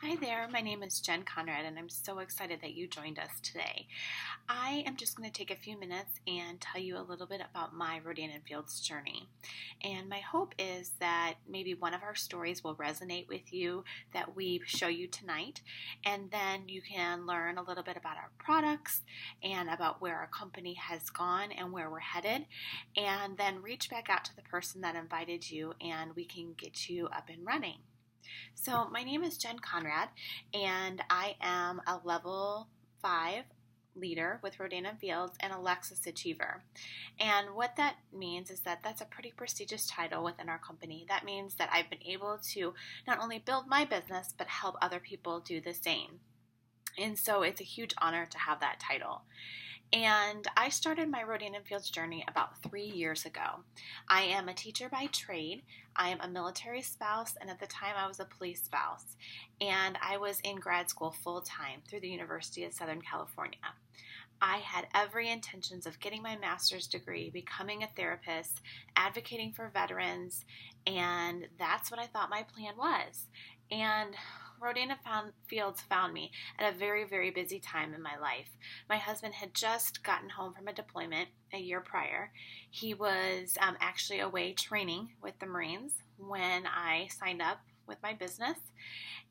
Hi there, my name is Jen Conrad, and I'm so excited that you joined us today. I am just going to take a few minutes and tell you a little bit about my Rodan and Fields journey. And my hope is that maybe one of our stories will resonate with you that we show you tonight, and then you can learn a little bit about our products and about where our company has gone and where we're headed, and then reach back out to the person that invited you, and we can get you up and running. So, my name is Jen Conrad, and I am a level 5 leader with Rodan and Fields and a Lexus Achiever. And what that means is that that's a pretty prestigious title within our company. That means that I've been able to not only build my business, but help other people do the same. And so it's a huge honor to have that title. And I started my Rodan and Fields journey about 3 years ago. I am a teacher by trade. I am a military spouse, and at the time I was a police spouse. And I was in grad school full time through the University of Southern California. I had every intentions of getting my master's degree, becoming a therapist, advocating for veterans, and that's what I thought my plan was. And Rodan and Fields found me at a very, very busy time in my life. My husband had just gotten home from a deployment a year prior. He was actually away training with the Marines when I signed up with my business.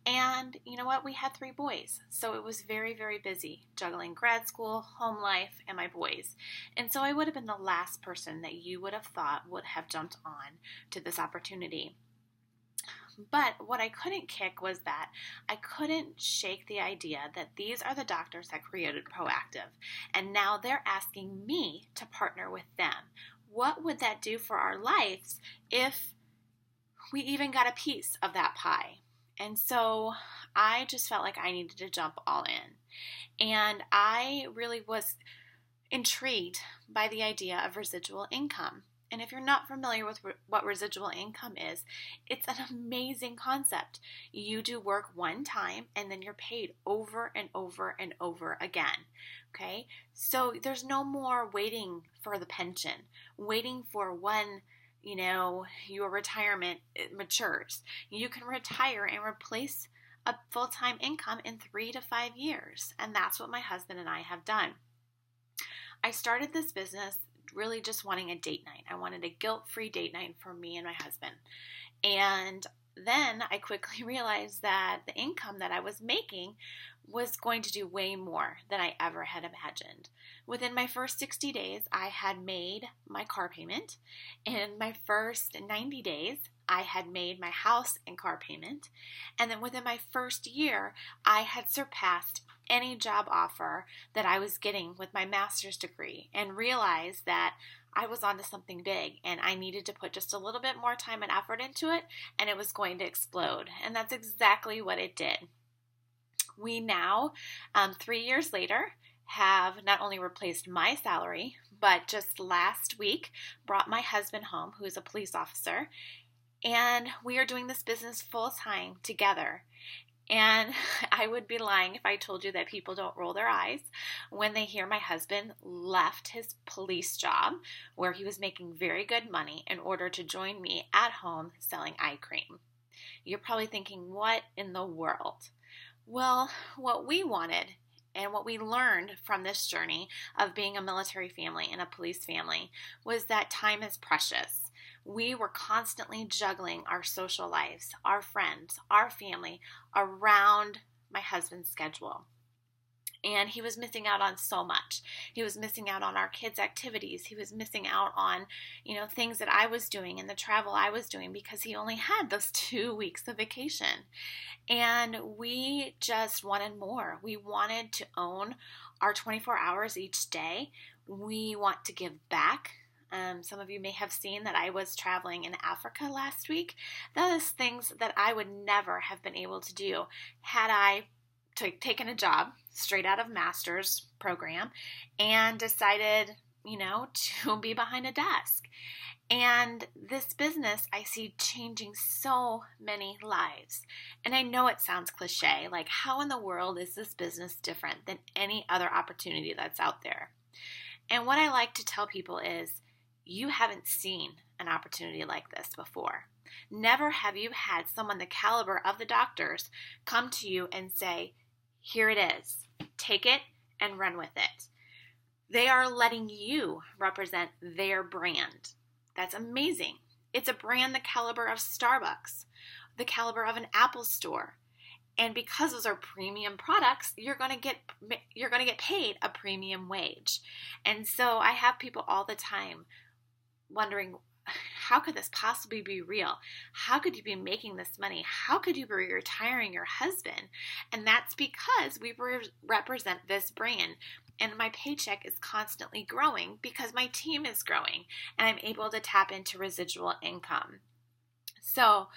And you know what? We had 3 boys. So it was very, very busy juggling grad school, home life, and my boys. And so I would have been the last person that you would have thought would have jumped on to this opportunity. But what I couldn't kick was that I couldn't shake the idea that these are the doctors that created Proactive, and now they're asking me to partner with them. What would that do for our lives if we even got a piece of that pie? And so I just felt like I needed to jump all in. And I really was intrigued by the idea of residual income. And if you're not familiar with what residual income is, it's an amazing concept. You do work one time and then you're paid over and over and over again. Okay? So there's no more waiting for the pension, waiting for when, your retirement matures. You can retire and replace a full-time income in 3 to 5 years. And that's what my husband and I have done. I started this business really just wanting a date night. I wanted a guilt-free date night for me and my husband. And then I quickly realized that the income that I was making was going to do way more than I ever had imagined. Within my first 60 days, I had made my car payment. In my first 90 days, I had made my house and car payment. And then within my first year, I had surpassed any job offer that I was getting with my master's degree and realized that I was onto something big and I needed to put just a little bit more time and effort into it, and it was going to explode. And that's exactly what it did. We now, 3 years later, have not only replaced my salary, but just last week brought my husband home, who is a police officer, and we are doing this business full time together. And I would be lying if I told you that people don't roll their eyes when they hear my husband left his police job, where he was making very good money, in order to join me at home selling eye cream. You're probably thinking, what in the world? Well, what we wanted and what we learned from this journey of being a military family and a police family was that time is precious. We were constantly juggling our social lives, our friends, our family around my husband's schedule. And he was missing out on so much. He was missing out on our kids' activities. He was missing out on, things that I was doing and the travel I was doing because he only had those 2 weeks of vacation. And we just wanted more. We wanted to own our 24 hours each day. We want to give back. Some of you may have seen that I was traveling in Africa last week. Those things that I would never have been able to do had I taken a job straight out of master's program and decided, to be behind a desk. And this business I see changing so many lives. And I know it sounds cliche, like how in the world is this business different than any other opportunity that's out there? And what I like to tell people is, you haven't seen an opportunity like this before. Never have you had someone the caliber of the doctors come to you and say, here it is, take it and run with it. They are letting you represent their brand. That's amazing. It's a brand the caliber of Starbucks, the caliber of an Apple store. And because those are premium products, you're going to get paid a premium wage. And so I have people all the time wondering, how could this possibly be real? How could you be making this money? How could you be retiring your husband? And that's because we represent this brand. And my paycheck is constantly growing because my team is growing and I'm able to tap into residual income. So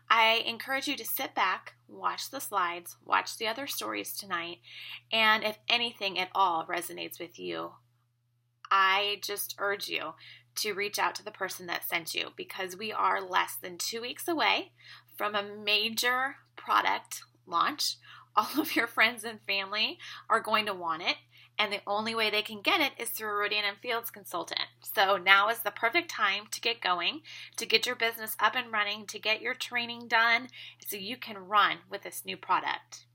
I encourage you to sit back, watch the slides, watch the other stories tonight, and if anything at all resonates with you, I just urge you to reach out to the person that sent you, because we are less than 2 weeks away from a major product launch. All of your friends and family are going to want it, and the only way they can get it is through a Rodan & Fields consultant. So now is the perfect time to get going, to get your business up and running, to get your training done so you can run with this new product.